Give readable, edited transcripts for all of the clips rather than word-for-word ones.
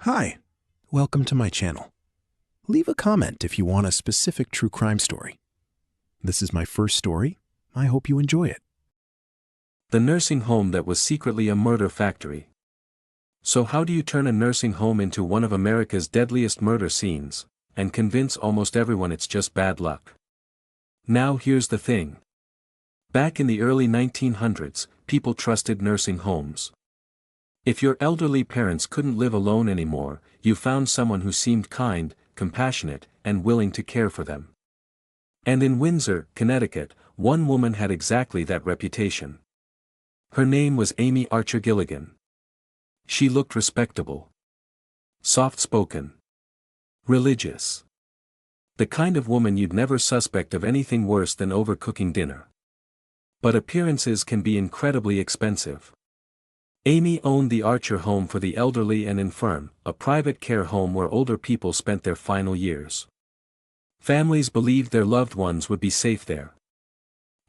Hi, welcome to my channel. Leave a comment if you want a specific true crime story. This is my first story. I hope you enjoy it. The nursing home that was secretly a murder factory. So how do you turn a nursing home into one of America's deadliest murder scenes, and convince almost everyone it's just bad luck? Now here's the thing. Back in the early 1900s, people trusted nursing homes. If your elderly parents couldn't live alone anymore, you found someone who seemed kind, compassionate, and willing to care for them. And in Windsor, Connecticut, one woman had exactly that reputation. Her name was Amy Archer Gilligan. She looked respectable, soft-spoken, religious. The kind of woman you'd never suspect of anything worse than overcooking dinner. But appearances can be incredibly expensive. Amy owned the Archer Home for the Elderly and Infirm, a private care home where older people spent their final years. Families believed their loved ones would be safe there.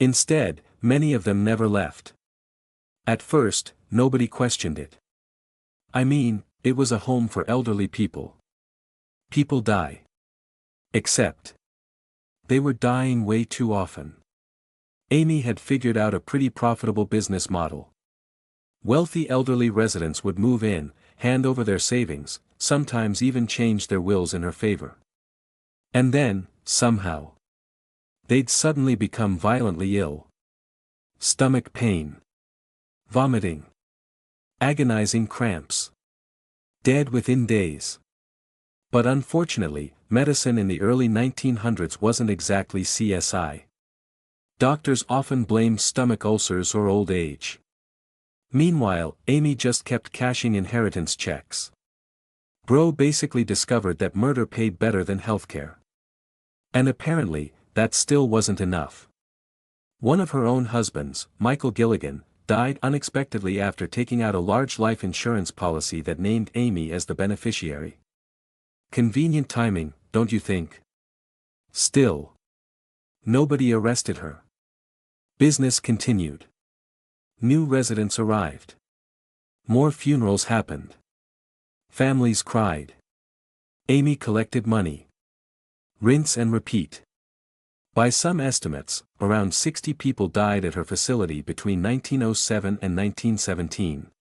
Instead, many of them never left. At first, nobody questioned it. I mean, it was a home for elderly people. People die. Except they were dying way too often. Amy had figured out a pretty profitable business model. Wealthy elderly residents would move in, hand over their savings, sometimes even change their wills in her favor. And then, somehow, they'd suddenly become violently ill. Stomach pain, vomiting, agonizing cramps. Dead within days. But unfortunately, medicine in the early 1900s wasn't exactly CSI. Doctors often blamed stomach ulcers or old age. Meanwhile, Amy just kept cashing inheritance checks. Bro basically discovered that murder paid better than healthcare. And apparently, that still wasn't enough. One of her own husbands, Michael Gilligan, died unexpectedly after taking out a large life insurance policy that named Amy as the beneficiary. Convenient timing, don't you think? Still, nobody arrested her. Business continued. New residents arrived. More funerals happened. Families cried. Amy collected money. Rinse and repeat. By some estimates, around 60 people died at her facility between 1907 and 1917.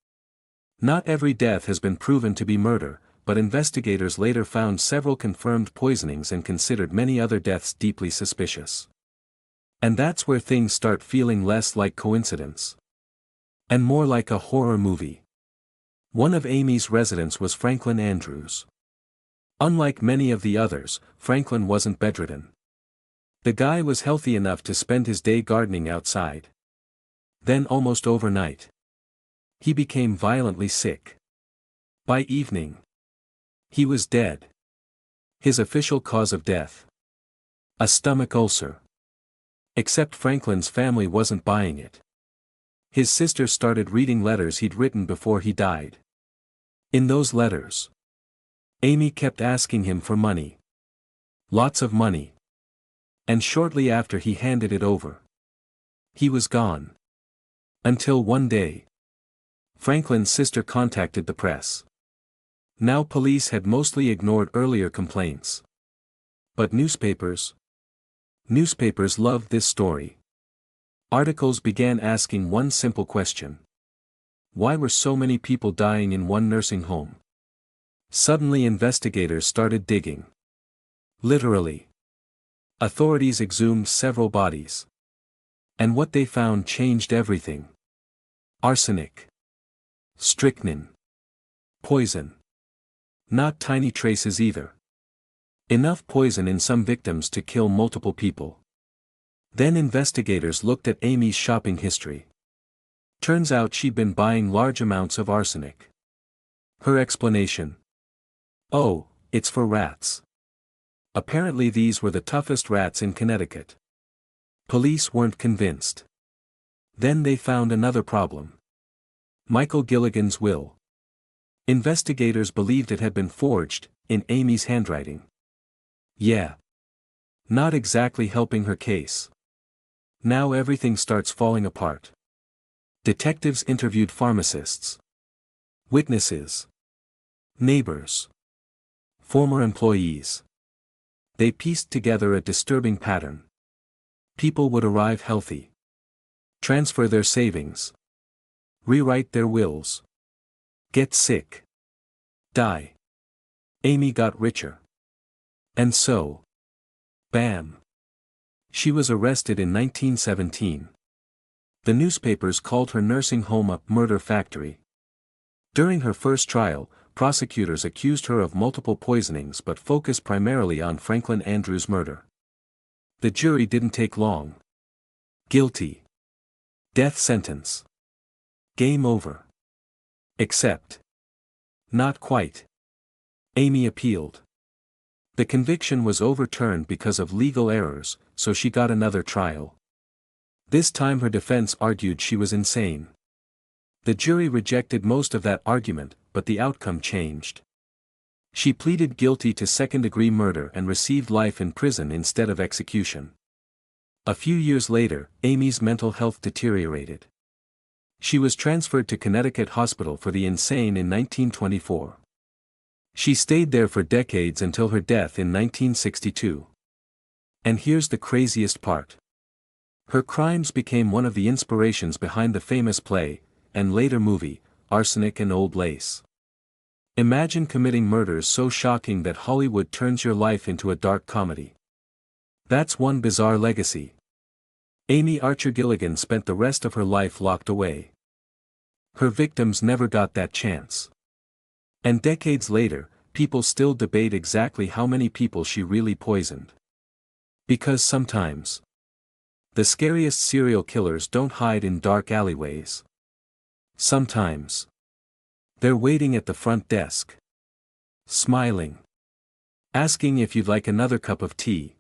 Not every death has been proven to be murder, but investigators later found several confirmed poisonings and considered many other deaths deeply suspicious. And that's where things start feeling less like coincidence and more like a horror movie. One of Amy's residents was Franklin Andrews. Unlike many of the others, Franklin wasn't bedridden. The guy was healthy enough to spend his day gardening outside. Then almost overnight, he became violently sick. By evening, he was dead. His official cause of death: a stomach ulcer. Except Franklin's family wasn't buying it. His sister started reading letters he'd written before he died. In those letters, Amy kept asking him for money. Lots of money. And shortly after he handed it over, he was gone. Until one day, Franklin's sister contacted the press. Now police had mostly ignored earlier complaints. But newspapers loved this story. Articles began asking one simple question. Why were so many people dying in one nursing home? Suddenly investigators started digging. Literally. Authorities exhumed several bodies. And what they found changed everything. Arsenic. Strychnine. Poison. Not tiny traces either. Enough poison in some victims to kill multiple people. Then investigators looked at Amy's shopping history. Turns out she'd been buying large amounts of arsenic. Her explanation: oh, it's for rats. Apparently these were the toughest rats in Connecticut. Police weren't convinced. Then they found another problem. Michael Gilligan's will. Investigators believed it had been forged, in Amy's handwriting. Yeah. Not exactly helping her case. Now everything starts falling apart. Detectives interviewed pharmacists, witnesses, Neighbors. Former employees. They pieced together a disturbing pattern. People would arrive healthy. Transfer their savings. Rewrite their wills. Get sick. Die. Amy got richer. And so. Bam. She was arrested in 1917. The newspapers called her nursing home a murder factory. During her first trial, prosecutors accused her of multiple poisonings but focused primarily on Franklin Andrews' murder. The jury didn't take long. Guilty. Death sentence. Game over. Except. Not quite. Amy appealed. The conviction was overturned because of legal errors, so she got another trial. This time her defense argued she was insane. The jury rejected most of that argument, but the outcome changed. She pleaded guilty to second-degree murder and received life in prison instead of execution. A few years later, Amy's mental health deteriorated. She was transferred to Connecticut Hospital for the Insane in 1924. She stayed there for decades until her death in 1962. And here's the craziest part. Her crimes became one of the inspirations behind the famous play, and later movie, Arsenic and Old Lace. Imagine committing murders so shocking that Hollywood turns your life into a dark comedy. That's one bizarre legacy. Amy Archer Gilligan spent the rest of her life locked away. Her victims never got that chance. And decades later, people still debate exactly how many people she really poisoned. Because sometimes, the scariest serial killers don't hide in dark alleyways. Sometimes, they're waiting at the front desk. Smiling. Asking if you'd like another cup of tea.